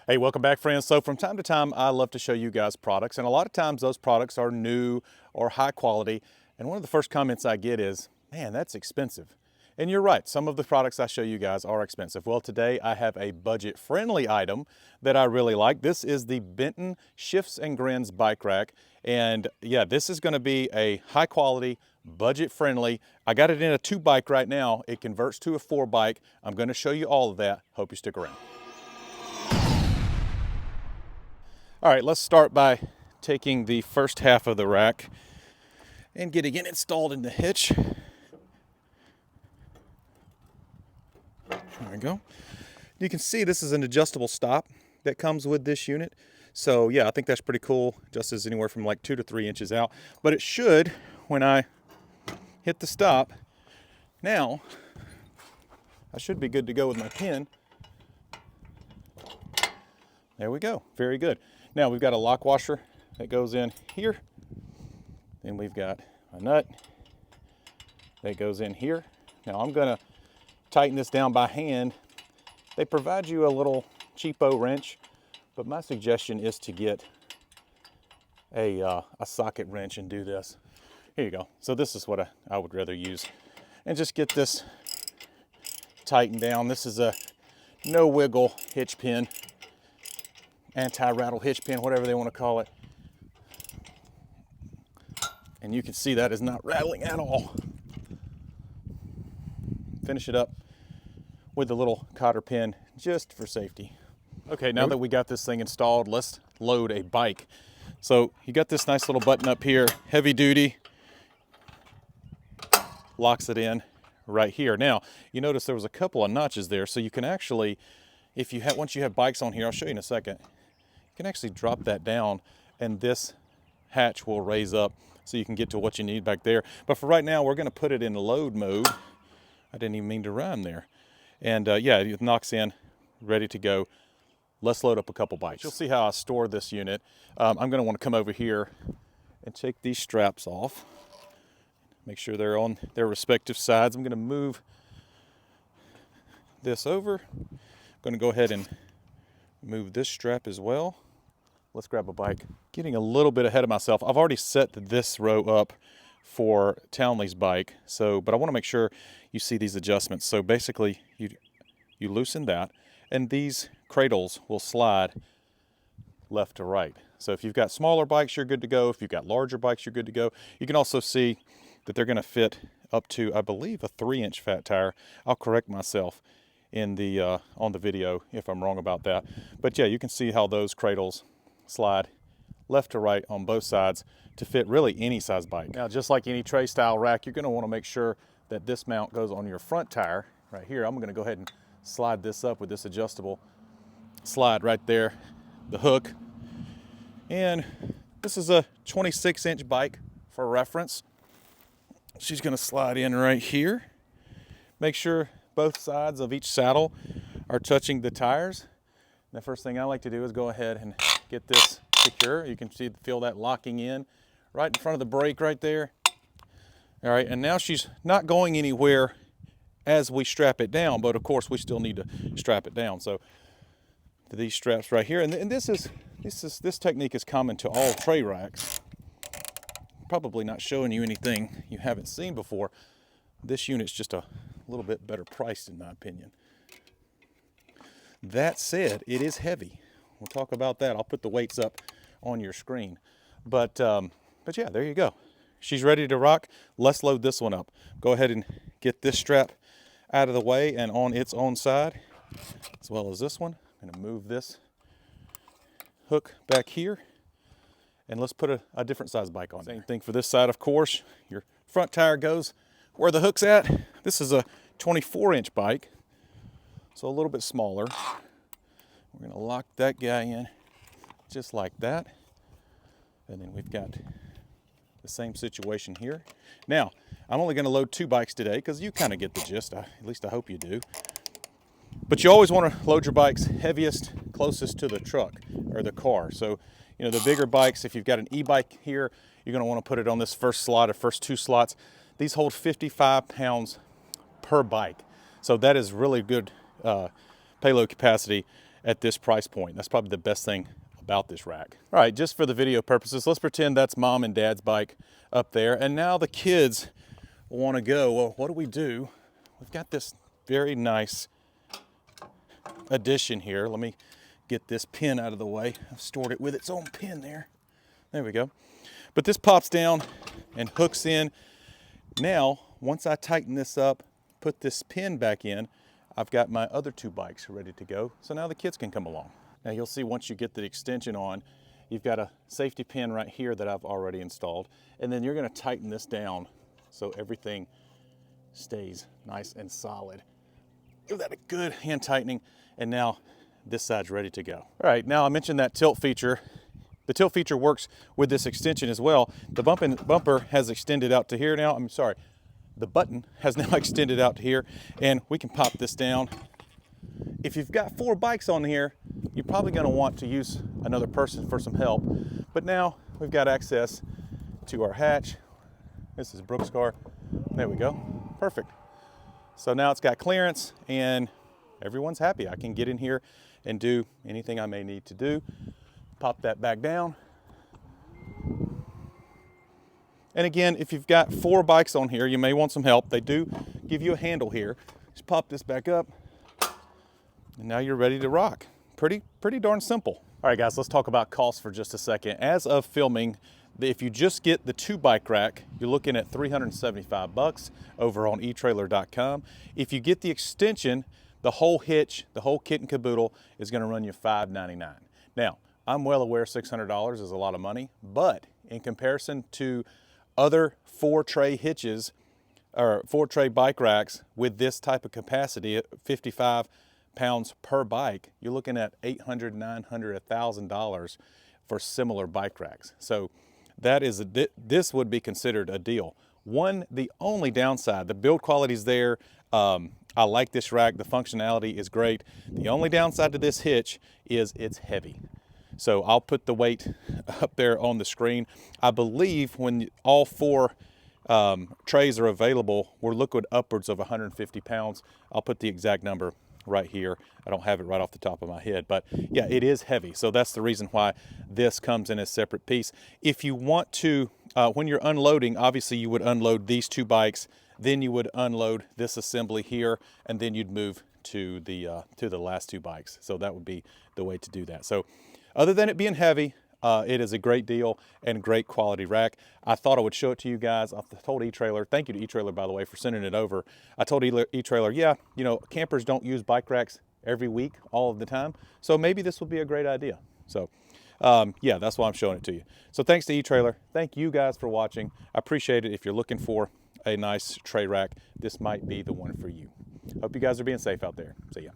Hey, welcome back, friends. So from time to time, I love to show you guys products, and a lot of times those products are new or high quality. And one of the first comments I get is, man, that's expensive. And you're right, some of the products I show you guys are expensive. Well, today I have a budget-friendly item that I really like. This is the Benton Shifts and Grins bike rack. And yeah, this is gonna be a high quality, budget-friendly. I got it in a 2 bike right now. It converts to a 4 bike. I'm gonna show you all of that. Hope you stick around. All right, let's start by taking the first half of the rack and getting it installed in the hitch. There we go. You can see this is an adjustable stop that comes with this unit. So yeah, I think that's pretty cool. Adjusts anywhere from like 2 to 3 inches out. But it should, when I hit the stop, now I should be good to go with my pin. There we go, very good. Now we've got a lock washer that goes in here. Then we've got a nut that goes in here. Now I'm gonna tighten this down by hand. They provide you a little cheapo wrench, but my suggestion is to get a socket wrench and do this. Here you go. So this is what I would rather use. And just get this tightened down. This is a no wiggle hitch pin. Anti-rattle hitch pin, whatever they want to call it. And you can see that is not rattling at all. Finish it up with the little cotter pin just for safety. Okay, now that we got this thing installed, let's load a bike. So you got this nice little button up here, heavy duty, locks it in right here. Now, you notice there was a couple of notches there, so you can actually, if you have, once you have bikes on here, I'll show you in a second, you can actually drop that down and this hatch will raise up so you can get to what you need back there. But for right now, we're gonna put it in load mode. I didn't even mean to rhyme there. And yeah, it knocks in, ready to go. Let's load up a couple bikes. You'll see how I store this unit. I'm gonna wanna come over here and take these straps off. Make sure they're on their respective sides. I'm gonna move this over. I'm gonna go ahead and move this strap as well. Let's grab a bike. Getting a little bit ahead of myself. I've already set this row up for Townley's bike, but I want to make sure you see these adjustments. So basically, you loosen that, and these cradles will slide left to right. So if you've got smaller bikes, you're good to go. If you've got larger bikes, you're good to go. You can also see that they're going to fit up to, I believe, a 3-inch fat tire. I'll correct myself in the on the video if I'm wrong about that. But yeah, you can see how those cradles slide left to right on both sides to fit really any size bike. Now, just like any tray style rack, you're gonna wanna make sure that this mount goes on your front tire right here. I'm gonna go ahead and slide this up with this adjustable slide right there, the hook. And this is a 26-inch bike for reference. She's gonna slide in right here. Make sure both sides of each saddle are touching the tires. The first thing I like to do is go ahead and get this secure. You can feel that locking in right in front of the brake right there. All right, and now she's not going anywhere as we strap it down, but of course we still need to strap it down. So these straps right here, and this technique is common to all tray racks. Probably not showing you anything you haven't seen before. This unit's just a little bit better priced in my opinion. That said, it is heavy. We'll talk about that. I'll put the weights up on your screen. But yeah, there you go. She's ready to rock. Let's load this one up. Go ahead and get this strap out of the way and on its own side, as well as this one. I'm gonna move this hook back here, and let's put a different size bike on. Same thing for this side, of course. Your front tire goes where the hook's at. This is a 24-inch bike, so a little bit smaller. We're gonna lock that guy in just like that. And then we've got the same situation here. Now, I'm only gonna load 2 bikes today because you kind of get the gist, at least I hope you do. But you always wanna load your bikes heaviest, closest to the truck or the car. So, you know, the bigger bikes, if you've got an e-bike here, you're gonna wanna put it on this first slot or first 2 slots. These hold 55 pounds per bike. So that is really good payload capacity. at this price point. That's probably the best thing about this rack. All right, just for the video purposes, let's pretend that's mom and dad's bike up there, and now the kids want to go. Well, what do? We've got this very nice addition here. Let me get this pin out of the way. I've stored it with its own pin there. There we go. But this pops down and hooks in. Now, once I tighten this up, put this pin back in, I've got my other 2 bikes ready to go. So now the kids can come along. Now you'll see once you get the extension on, you've got a safety pin right here that I've already installed. And then you're gonna tighten this down so everything stays nice and solid. Give that a good hand tightening. And now this side's ready to go. All right, now I mentioned that tilt feature. The tilt feature works with this extension as well. The bumper has extended out to here now. I'm sorry, the button has now extended out to here, and we can pop this down. If you've got 4 bikes on here, you're probably gonna want to use another person for some help. But now we've got access to our hatch. This is Brooke's car. There we go, perfect. So now it's got clearance and everyone's happy. I can get in here and do anything I may need to do. Pop that back down. And again, if you've got 4 bikes on here, you may want some help. They do give you a handle here. Just pop this back up, and now you're ready to rock. Pretty darn simple. All right, guys, let's talk about cost for just a second. As of filming, if you just get the 2 bike rack, you're looking at $375 over on eTrailer.com. If you get the extension, the whole hitch, the whole kit and caboodle is gonna run you $599. Now, I'm well aware $600 is a lot of money, but in comparison to other 4-tray hitches or 4-tray bike racks with this type of capacity at 55 pounds per bike, you're looking at $800, $900, $1,000 for similar bike racks. So that is this would be considered a deal. The only downside, the build quality is there. I like this rack, the functionality is great. The only downside to this hitch is it's heavy. So I'll put the weight up there on the screen. I believe when all 4 trays are available, we're looking upwards of 150 pounds. I'll put the exact number right here. I don't have it right off the top of my head, but yeah, it is heavy. So that's the reason why this comes in a separate piece. If you want to, when you're unloading, obviously you would unload these 2 bikes, then you would unload this assembly here, and then you'd move to the last 2 bikes. So that would be the way to do that. So other than it being heavy, it is a great deal and great quality rack. I thought I would show it to you guys. I told eTrailer, thank you to eTrailer, by the way, for sending it over. I told eTrailer, yeah, you know, campers don't use bike racks every week, all of the time. So maybe this would be a great idea. So yeah, that's why I'm showing it to you. So thanks to eTrailer. Thank you guys for watching. I appreciate it. If you're looking for a nice tray rack, this might be the one for you. Hope you guys are being safe out there. See ya.